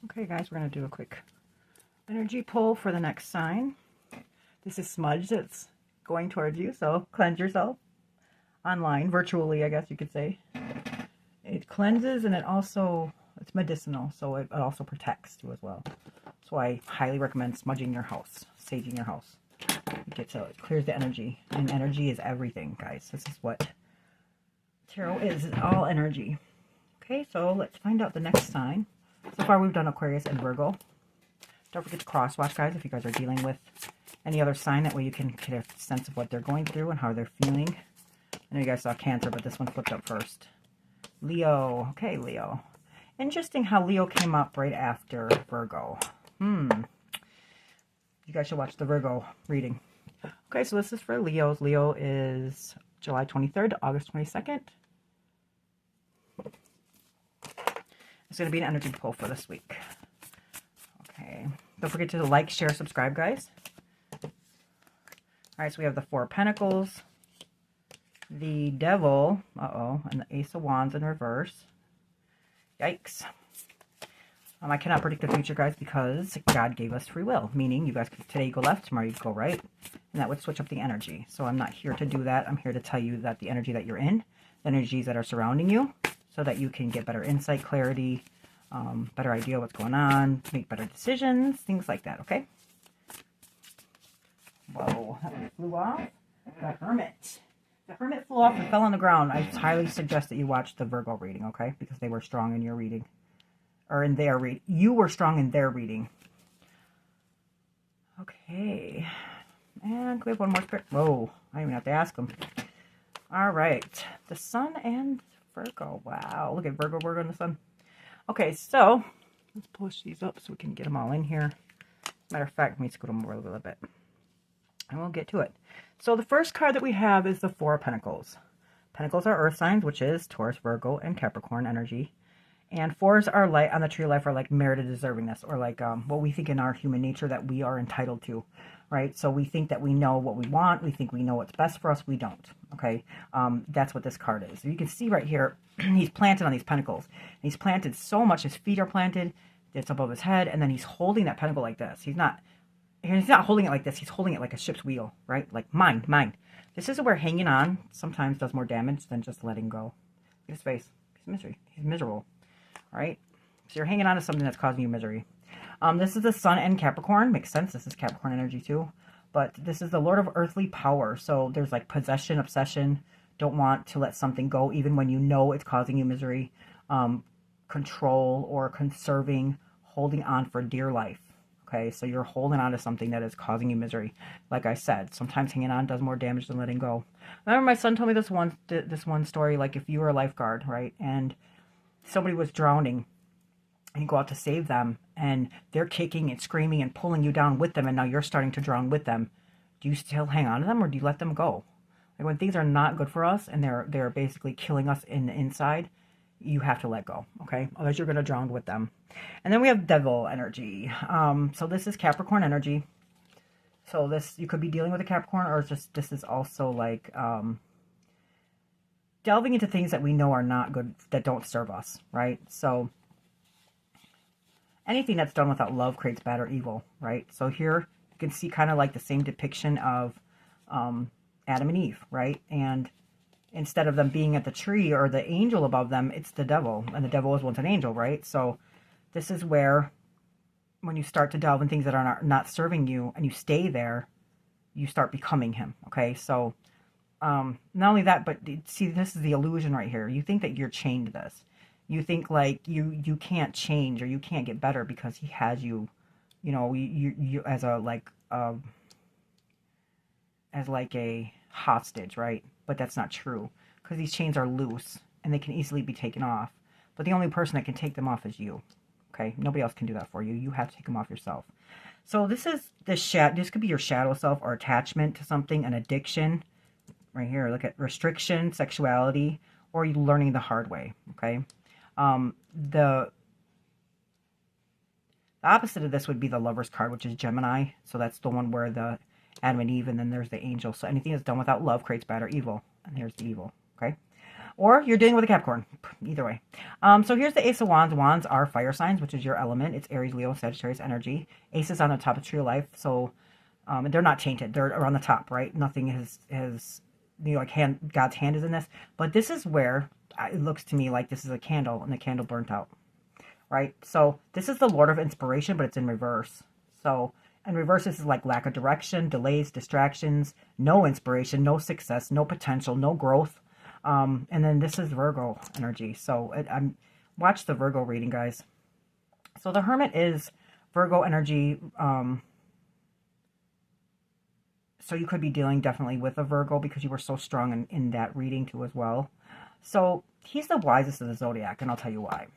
Okay, guys, we're going to do a quick energy pull for the next sign. This is smudge that's going towards you, so cleanse yourself online, virtually, I guess you could say. It cleanses and it's medicinal, so it also protects too as well. That's why I highly recommend smudging your house, saging your house. It clears the energy, and energy is everything, guys. This is what tarot is. It's all energy. Okay, so let's find out the next sign. So far we've done Aquarius and Virgo. Don't forget to crosswatch, guys, if you guys are dealing with any other sign. That way you can get a sense of what they're going through and how they're feeling. I know you guys saw Cancer, but this one flipped up first. Leo. Okay, Leo. Interesting how Leo came up right after Virgo. You guys should watch the Virgo reading. Okay, so this is for Leos. Leo is July 23rd to August 22nd. It's going to be an energy pull for this week. Okay. Don't forget to like, share, subscribe, guys. Alright, so we have the Four of Pentacles, the Devil, and the Ace of Wands in reverse. Yikes. I cannot predict the future, guys, because God gave us free will. Meaning, you guys could, today you go left, tomorrow you go right. And that would switch up the energy. So I'm not here to do that. I'm here to tell you that the energy that you're in, the energies that are surrounding you, so that you can get better insight, clarity, better idea what's going on, make better decisions, things like that, okay? Whoa, that one flew off. The Hermit. The Hermit flew off and fell on the ground. I highly suggest that you watch the Virgo reading, okay? Because they were strong in your reading. Or in their reading. You were strong in their reading. Okay. And we have one more spirit. Whoa, I don't even have to ask them. All right. The Sun and Virgo. Wow. Look at Virgo and the Sun. Okay, so let's push these up so we can get them all in here. Matter of fact, let me scoot them over a little bit. And we'll get to it. So the first card that we have is the Four of Pentacles. Pentacles are earth signs, which is Taurus, Virgo, and Capricorn energy. And fours are like on the tree of life are like merited deservingness, or like what we think in our human nature that we are entitled to, right? So we think that we know what we want. We think we know what's best for us. We don't. Okay, that's what this card is. So you can see right here, he's planted on these pentacles. He's planted so much. His feet are planted. It's above his head, and then he's holding that pentacle like this. He's not holding it like this. He's holding it like a ship's wheel, right? Like mine. This is where hanging on sometimes does more damage than just letting go. Look at his face. He's misery. He's miserable. All right, so you're hanging on to something that's causing you misery. This is the Sun and Capricorn. Makes sense. This is Capricorn energy too. But this is the Lord of earthly power. So there's like possession, obsession. Don't want to let something go even when you know it's causing you misery. Control or conserving, holding on for dear life. Okay, so you're holding on to something that is causing you misery. Like I said, sometimes hanging on does more damage than letting go. I remember my son told me this one story. Like if you were a lifeguard, right, and somebody was drowning and you go out to save them and they're kicking and screaming and pulling you down with them, and now you're starting to drown with them, do you still hang on to them or do you let them go? Like when things are not good for us and they're basically killing us in the inside, you have to let go, okay? Otherwise you're going to drown with them. And then we have Devil energy. So this is Capricorn energy. So this, you could be dealing with a Capricorn, or just this is also like delving into things that we know are not good, that don't serve us, right? So anything that's done without love creates bad or evil, right? So here you can see kind of like the same depiction of Adam and Eve, right? And instead of them being at the tree or the angel above them, it's the devil. And the devil was once an angel, right? So this is where when you start to delve in things that are not serving you and you stay there, you start becoming him, okay? So not only that, but see, this is the illusion right here. You think that you're chained to this. You think like you can't change or you can't get better because he has you, you know, you as a a hostage, right? But that's not true, because these chains are loose and they can easily be taken off. But the only person that can take them off is you. Okay, nobody else can do that for you. You have to take them off yourself. So this is this could be your shadow self or attachment to something, an addiction. Right here, look at restriction, sexuality, or you learning the hard way, okay? The opposite of this would be the Lover's card, which is Gemini. So that's the one where the Adam and Eve, and then there's the angel. So anything that's done without love creates bad or evil. And here's the evil, okay? Or you're dealing with a Capricorn. Either way. So here's the Ace of Wands. Wands are fire signs, which is your element. It's Aries, Leo, Sagittarius energy. Ace is on the top of Tree of Life. So they're not tainted. They're on the top, right? Nothing has you know, like God's hand is in this. But this is where it looks to me like this is a candle and the candle burnt out, right? So this is the Lord of Inspiration, but it's in reverse. So in reverse, this is like lack of direction, delays, distractions, no inspiration, no success, no potential, no growth. And then this is Virgo energy. So I'm watch the Virgo reading, guys. So the Hermit is Virgo energy. So you could be dealing definitely with a Virgo because you were so strong in that reading too as well. So he's the wisest of the zodiac, and I'll tell you why.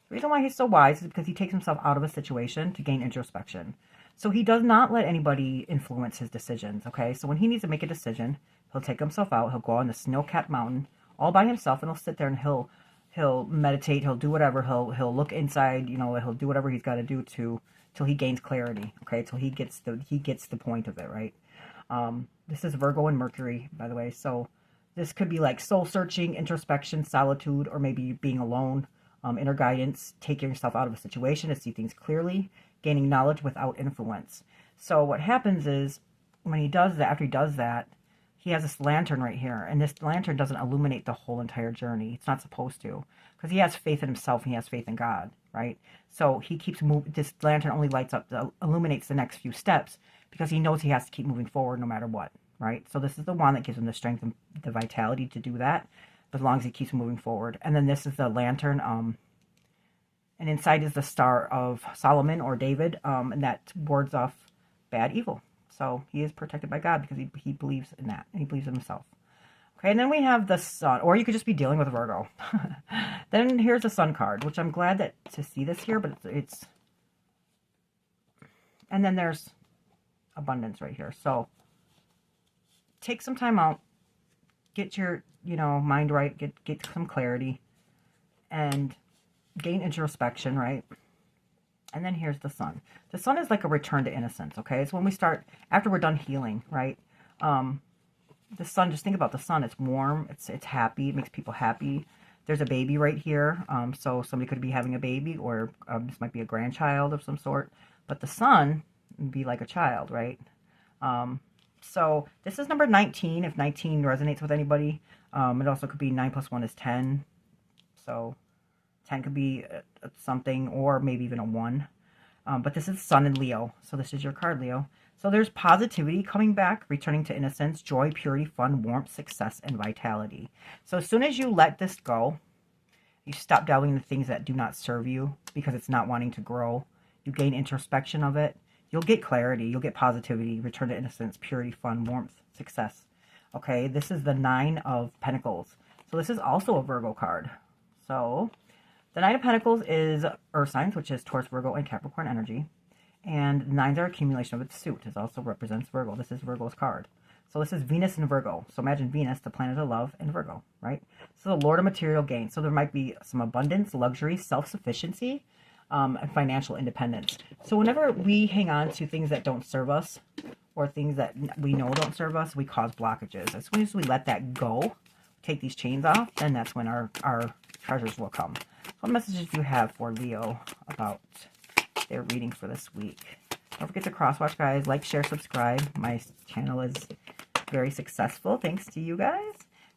The reason why he's so wise is because he takes himself out of a situation to gain introspection. So he does not let anybody influence his decisions, okay? So when he needs to make a decision, he'll take himself out. He'll go on the snow-capped mountain all by himself, and he'll sit there and he'll meditate. He'll do whatever. He'll look inside. You know, he'll do whatever he's got to do till he gains clarity, okay? Till he gets the point of it, right? This is Virgo and Mercury, by the way. So this could be like soul searching, introspection, solitude, or maybe being alone. Inner guidance, taking yourself out of a situation to see things clearly, gaining knowledge without influence. So what happens is when he does that, after he does that, he has this lantern right here, and this lantern doesn't illuminate the whole entire journey. It's not supposed to, because he has faith in himself and he has faith in God, right? So he keeps moving. This lantern only lights up, illuminates the next few steps because he knows he has to keep moving forward no matter what, right? So this is the one that gives him the strength and the vitality to do that, as long as he keeps moving forward. And then this is the lantern, and inside is the Star of Solomon or David, and that wards off bad evil. So he is protected by God because he believes in that, and he believes in himself. Okay, and then we have the Sun, or you could just be dealing with Virgo. Then here's the Sun card, which I'm glad to see this here, but it's and then there's abundance right here. So take some time out, get your mind right, get some clarity, and gain introspection, right? And then here's the Sun. The Sun is like a return to innocence, okay? It's when we start, after we're done healing, right? The Sun, just think about the Sun. It's warm, it's happy, it makes people happy. There's a baby right here, so somebody could be having a baby, or this might be a grandchild of some sort. But the Sun would be like a child, right? So this is number 19, if 19 resonates with anybody. It also could be 9 plus 1 is 10. So 10 could be something, or maybe even a 1. But this is Sun in Leo. So this is your card, Leo. So there's positivity coming back, returning to innocence, joy, purity, fun, warmth, success, and vitality. So as soon as you let this go, you stop dwelling the things that do not serve you because it's not wanting to grow. You gain introspection of it. You'll get clarity. You'll get positivity, return to innocence, purity, fun, warmth, success. Okay, this is the 9 of Pentacles. So this is also a Virgo card. So the 9 of Pentacles is Earth signs, which is Taurus, Virgo, and Capricorn energy. And 9s are accumulation of its suit. It also represents Virgo. This is Virgo's card. So this is Venus in Virgo. So imagine Venus, the planet of love, in Virgo, right? So the Lord of material gain. So there might be some abundance, luxury, self-sufficiency, and financial independence. So whenever we hang on to things that don't serve us, or things that we know don't serve us, we cause blockages. As soon as we let that go, take these chains off, then that's when our treasures will come. What messages do you have for Leo about their reading for this week? Don't forget to crosswatch, guys. Like, share, subscribe. My channel is very successful thanks to you guys.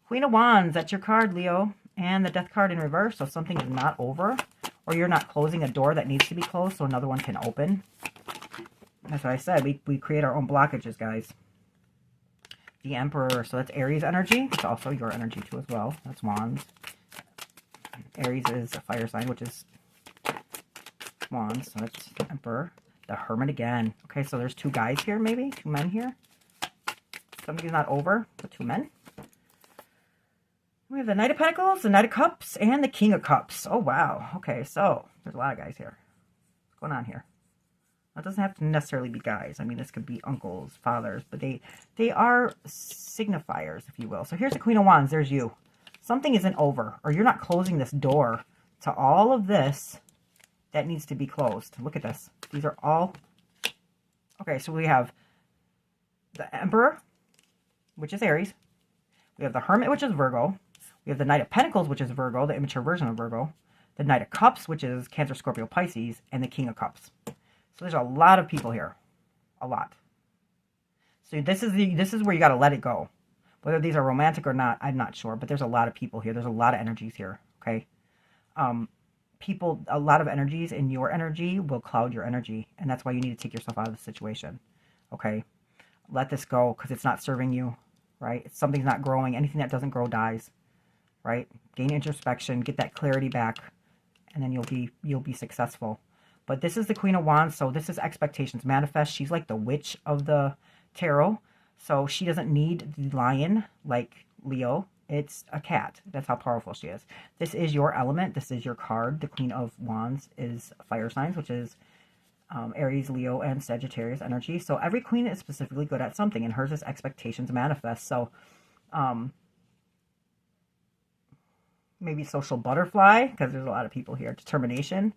Queen of Wands, that's your card, Leo. And the Death card in reverse. So something is not over, or you're not closing a door that needs to be closed so another one can open. That's what I said. We create our own blockages, guys. The Emperor. So that's Aries energy. It's also your energy too as well. That's Wands. Aries is a fire sign, which is Wands. So that's Emperor. The Hermit again. Okay, so there's 2 guys here, maybe? 2 men here. Something's not over, but 2 men. We have the Knight of Pentacles, the Knight of Cups, and the King of Cups. Oh, wow. Okay, so there's a lot of guys here. What's going on here? It doesn't have to necessarily be guys. I mean, this could be uncles, fathers, but they are signifiers, if you will. So here's the Queen of Wands. There's you. Something isn't over, or you're not closing this door to all of this that needs to be closed. Look at this. These are all... Okay, so we have the Emperor, which is Aries. We have the Hermit, which is Virgo. We have the Knight of Pentacles, which is Virgo, the immature version of Virgo. The Knight of Cups, which is Cancer, Scorpio, Pisces. And the King of Cups. So there's a lot of people here. A lot. So this is where you got to let it go. Whether these are romantic or not, I'm not sure. But there's a lot of people here. There's a lot of energies here. Okay. A lot of energies in your energy will cloud your energy. And that's why you need to take yourself out of the situation. Okay. Let this go because it's not serving you. Right. Something's not growing. Anything that doesn't grow dies. Right. Gain introspection. Get that clarity back. And then you'll be successful. But this is the Queen of Wands. So this is expectations manifest. She's like the witch of the tarot. So she doesn't need the lion like Leo. It's a cat. That's how powerful she is. This is your element. This is your card. The Queen of Wands is fire signs, which is Aries, Leo, and Sagittarius energy. So every queen is specifically good at something, and hers is expectations manifest. So maybe social butterfly, because there's a lot of people here. Determination.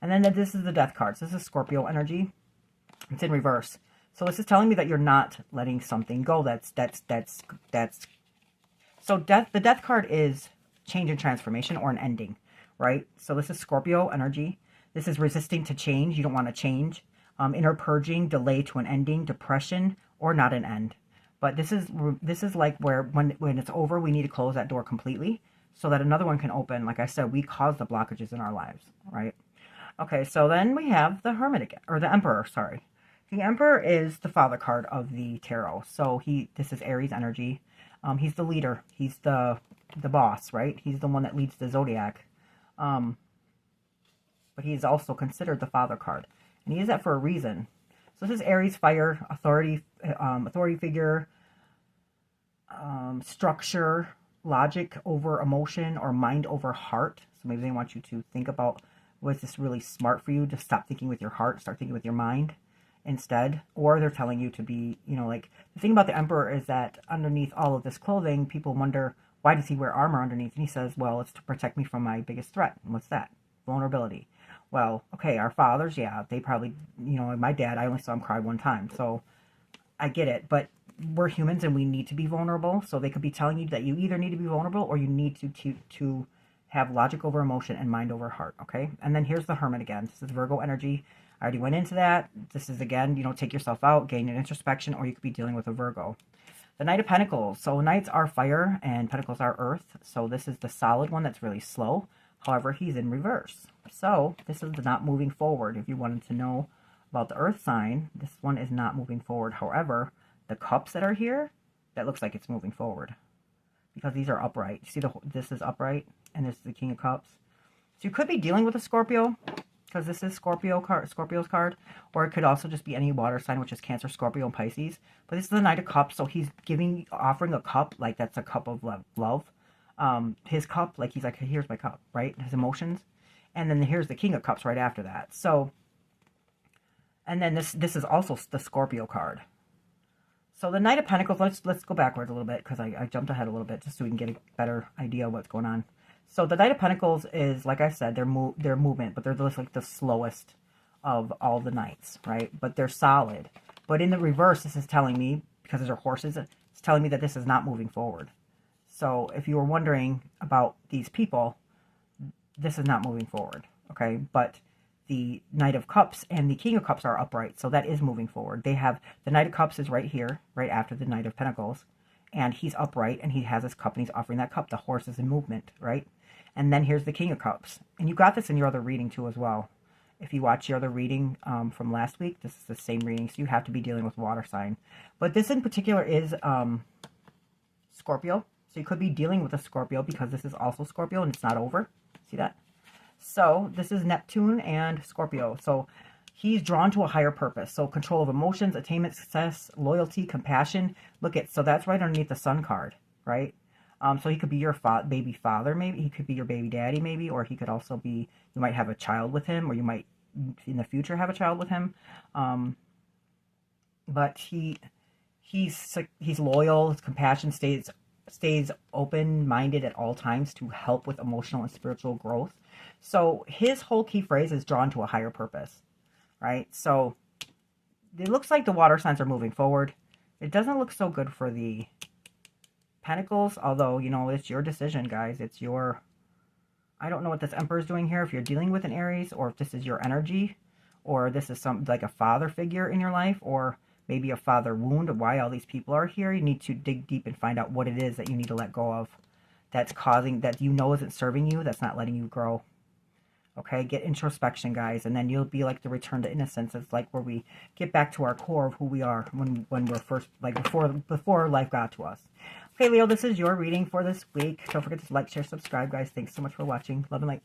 And then this is the death card. So this is Scorpio energy. It's in reverse. So this is telling me that you're not letting something go. So the death card is change and transformation or an ending, right? So this is Scorpio energy. This is resisting to change. You don't want to change. Inner purging, delay to an ending, depression, or not an end. But this is like where when it's over, we need to close that door completely so that another one can open. Like I said, we cause the blockages in our lives, right? Okay, so then we have the Hermit again, or the Emperor, sorry. The Emperor is the father card of the tarot. So this is Aries energy. He's the leader. He's the boss, right? He's the one that leads the zodiac. But he's also considered the father card. And he is that for a reason. So this is Aries fire, authority figure, structure, logic over emotion, or mind over heart. So maybe they want you to think about, was this really smart for you to stop thinking with your heart, start thinking with your mind instead? Or they're telling you to be, like, the thing about the Emperor is that underneath all of this clothing, people wonder, why does he wear armor underneath? And he says, well, it's to protect me from my biggest threat. And what's that? Vulnerability. Well, okay, our fathers, yeah, they probably, my dad, I only saw him cry one time. So I get it. But we're humans and we need to be vulnerable. So they could be telling you that you either need to be vulnerable or you need to have logic over emotion and mind over heart, okay? And then here's the Hermit again. This is Virgo energy. I already went into that. This is, again, take yourself out, gain an introspection, or you could be dealing with a Virgo. The Knight of Pentacles. So Knights are fire and Pentacles are earth. So this is the solid one that's really slow. However, he's in reverse. So this is the not moving forward. If you wanted to know about the earth sign, this one is not moving forward. However, the cups that are here, that looks like it's moving forward. Because these are upright. You see, this is upright, and this is the King of Cups. So you could be dealing with a Scorpio, because this is Scorpio's card, or it could also just be any water sign, which is Cancer, Scorpio, and Pisces. But this is the Knight of Cups, so he's offering a cup, like that's a cup of love. His cup, like he's like, here's my cup, right? His emotions. And then here's the King of Cups right after that. So, and then this is also the Scorpio card. So the Knight of Pentacles, let's go backwards a little bit because I jumped ahead a little bit just so we can get a better idea of what's going on. So the Knight of Pentacles is, like I said, they're movement, but they're just like the slowest of all the knights, right? But they're solid. But in the reverse, this is telling me, because these are horses, it's telling me that this is not moving forward. So if you were wondering about these people, this is not moving forward, okay? But the Knight of Cups and the King of Cups are upright, so that is moving forward. They have, the Knight of Cups is right here, right after the Knight of Pentacles, and he's upright, and he has his cup, and he's offering that cup. The horse is in movement, right? And then here's the King of Cups. And you got this in your other reading, too, as well. If you watch your other reading from last week, this is the same reading, so you have to be dealing with water sign. But this in particular is Scorpio, so you could be dealing with a Scorpio because this is also Scorpio, and it's not over. See that? So this is Neptune and Scorpio. So he's drawn to a higher purpose. So control of emotions, attainment, success, loyalty, compassion. Look at, so that's right underneath the Sun card, right? So he could be your baby father, maybe. He could be your baby daddy, maybe. Or he could also be, you might have a child with him, or you might in the future have a child with him. But he's loyal. His compassion stays open-minded at all times to help with emotional and spiritual growth. So his whole key phrase is drawn to a higher purpose, right? So it looks like the water signs are moving forward. It doesn't look so good for the Pentacles, although, you know, it's your decision, guys. It's your... I don't know what this Emperor is doing here, if you're dealing with an Aries, or if this is your energy, or this is some like a father figure in your life, or maybe a father wound, why all these people are here. You need to dig deep and find out what it is that you need to let go of, that's causing, that you know isn't serving you, that's not letting you grow. Okay, get introspection, guys, and then you'll be like the return to innocence. It's like where we get back to our core of who we are when we're first, like before life got to us. Okay, Leo, this is your reading for this week. Don't forget to like, share, subscribe, guys. Thanks so much for watching. Love and light.